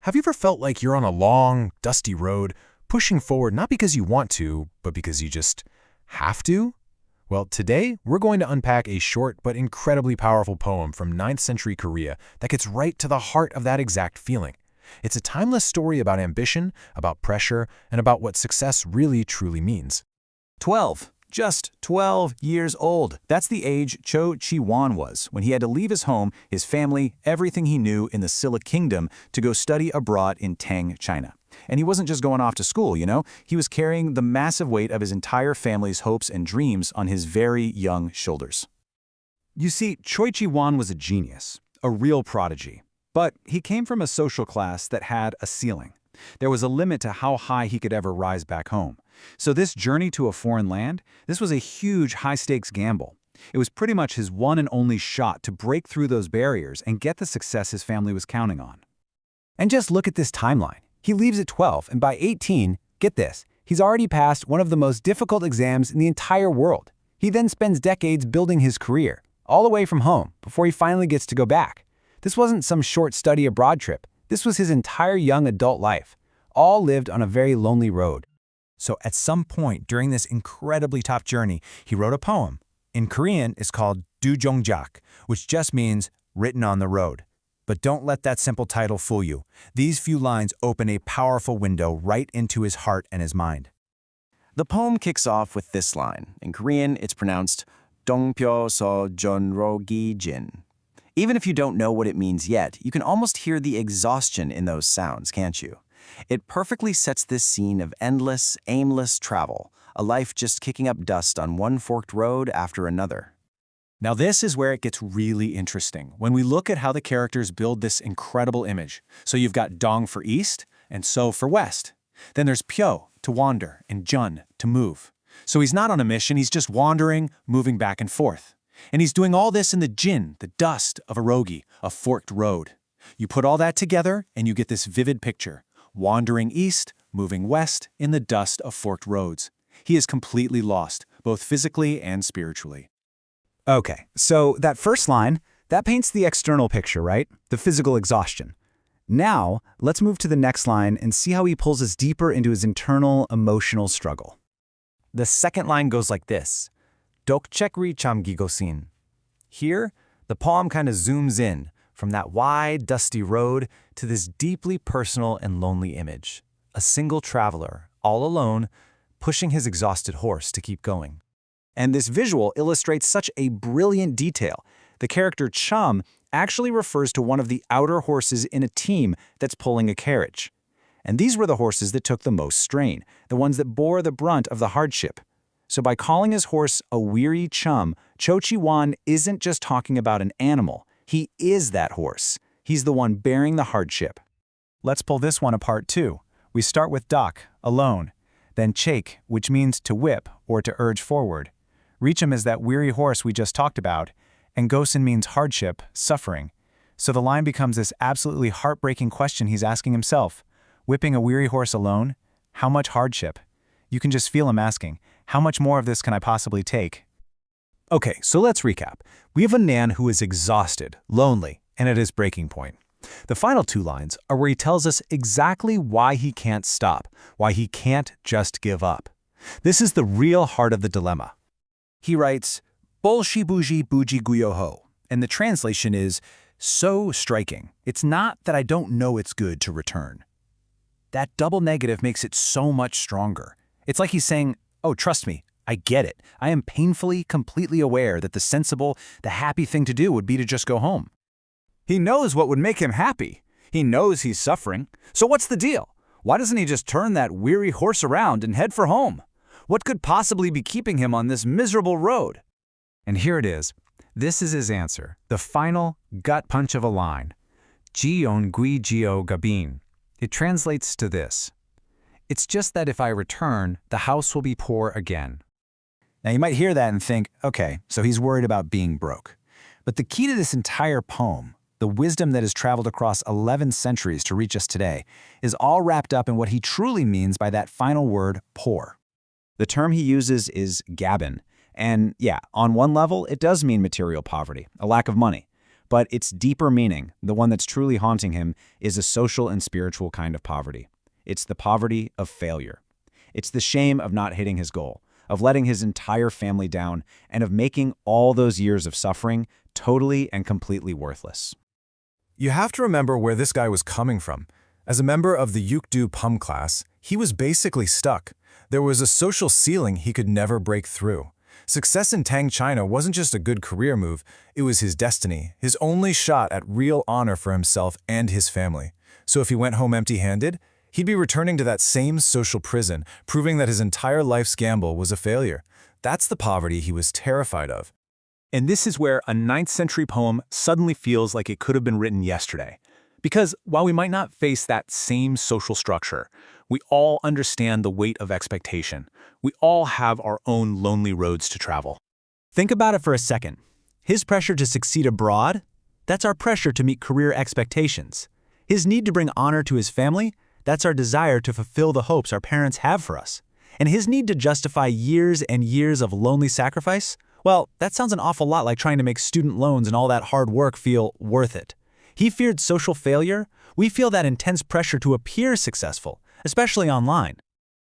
Have you ever felt like you're on a long, dusty road, pushing forward not because you want to, but because you just have to? Well, today we're going to unpack a short but incredibly powerful poem from 9th century Korea that gets right to the heart of that exact feeling. It's a timeless story about ambition, about pressure, and about what success really truly means. 12. Just 12 years old. That's the age Choe Chi-won was when he had to leave his home, his family, everything he knew in the Silla Kingdom to go study abroad in Tang China. And he wasn't just going off to school, he was carrying the massive weight of his entire family's hopes and dreams on his very young shoulders. You see, Choe Chi-won was a genius, a real prodigy. But he came from a social class that had a ceiling. There was a limit to how high he could ever rise back home. So this journey to a foreign land, this was a huge high-stakes gamble. It was pretty much his one and only shot to break through those barriers and get the success his family was counting on. And just look at this timeline. He leaves at 12, and by 18, get this, he's already passed one of the most difficult exams in the entire world. He then spends decades building his career, all away from home, before he finally gets to go back. This wasn't some short study abroad trip. This was his entire young adult life, all lived on a very lonely road. So at some point during this incredibly tough journey, he wrote a poem. In Korean, it's called Do-jung-jak, which just means written on the road. But don't let that simple title fool you. These few lines open a powerful window right into his heart and his mind. The poem kicks off with this line. In Korean, it's pronounced東飄西轉路岐塵. Even if you don't know what it means yet, you can almost hear the exhaustion in those sounds, can't you? It perfectly sets this scene of endless, aimless travel, a life just kicking up dust on one forked road after another. Now this is where it gets really interesting, when we look at how the characters build this incredible image. So you've got Dong for east, and So for west. Then there's Pyo, to wander, and Jun, to move. So he's not on a mission, he's just wandering, moving back and forth. And he's doing all this in the jin, the dust of a rogi, a forked road. You put all that together, and you get this vivid picture. Wandering east, moving west, in the dust of forked roads. He is completely lost, both physically and spiritually. Okay, so that first line, that paints the external picture, right? The physical exhaustion. Now, let's move to the next line and see how he pulls us deeper into his internal emotional struggle. The second line goes like this. 독책리 잠기고신. Here, the poem kind of zooms in from that wide, dusty road to this deeply personal and lonely image. A single traveler, all alone, pushing his exhausted horse to keep going. And this visual illustrates such a brilliant detail. The character Chum actually refers to one of the outer horses in a team that's pulling a carriage. And these were the horses that took the most strain, the ones that bore the brunt of the hardship. So by calling his horse a weary chum, Choe Chi-won isn't just talking about an animal. He is that horse. He's the one bearing the hardship. Let's pull this one apart too. We start with dak, alone, then chake, which means to whip or to urge forward. Reacham is that weary horse we just talked about, and gosin means hardship, suffering. So the line becomes this absolutely heartbreaking question he's asking himself. Whipping a weary horse alone? How much hardship? You can just feel him asking, how much more of this can I possibly take? Okay, so let's recap. We have a man who is exhausted, lonely, and at his breaking point. The final two lines are where he tells us exactly why he can't stop, why he can't just give up. This is the real heart of the dilemma. He writes, Bolshi buji buji guyoho, and the translation is, so striking. It's not that I don't know it's good to return. That double negative makes it so much stronger. It's like he's saying, oh, trust me, I get it. I am painfully, completely aware that the sensible, the happy thing to do would be to just go home. He knows what would make him happy. He knows he's suffering. So what's the deal? Why doesn't he just turn that weary horse around and head for home? What could possibly be keeping him on this miserable road? And here it is. This is his answer, the final gut punch of a line. Jion gui jio gabin. It translates to this. It's just that if I return, the house will be poor again. Now you might hear that and think, okay, so he's worried about being broke. But the key to this entire poem, the wisdom that has traveled across 11 centuries to reach us today, is all wrapped up in what he truly means by that final word, poor. The term he uses is gabin. And yeah, on one level, it does mean material poverty, a lack of money. But its deeper meaning, the one that's truly haunting him, is a social and spiritual kind of poverty. It's the poverty of failure. It's the shame of not hitting his goal, of letting his entire family down, and of making all those years of suffering totally and completely worthless. You have to remember where this guy was coming from. As a member of the Yukdu Pum class, he was basically stuck. There was a social ceiling he could never break through. Success in Tang China wasn't just a good career move, it was his destiny, his only shot at real honor for himself and his family. So if he went home empty-handed, he'd be returning to that same social prison, proving that his entire life's gamble was a failure. That's the poverty he was terrified of. And this is where a 9th century poem suddenly feels like it could have been written yesterday. Because while we might not face that same social structure, we all understand the weight of expectation. We all have our own lonely roads to travel. Think about it for a second. His pressure to succeed abroad, that's our pressure to meet career expectations. His need to bring honor to his family, that's our desire to fulfill the hopes our parents have for us. And his need to justify years and years of lonely sacrifice, well, that sounds an awful lot like trying to make student loans and all that hard work feel worth it. He feared social failure. We feel that intense pressure to appear successful, especially online.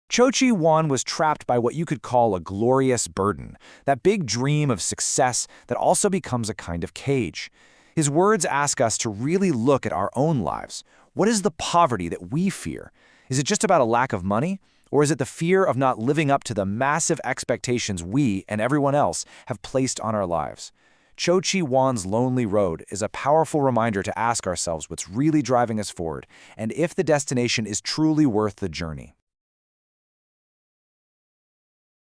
Choe Chi-won was trapped by what you could call a glorious burden, that big dream of success that also becomes a kind of cage. His words ask us to really look at our own lives. What is the poverty that we fear? Is it just about a lack of money? Or is it the fear of not living up to the massive expectations we and everyone else have placed on our lives? Choe Chi-won's Lonely Road is a powerful reminder to ask ourselves what's really driving us forward and if the destination is truly worth the journey.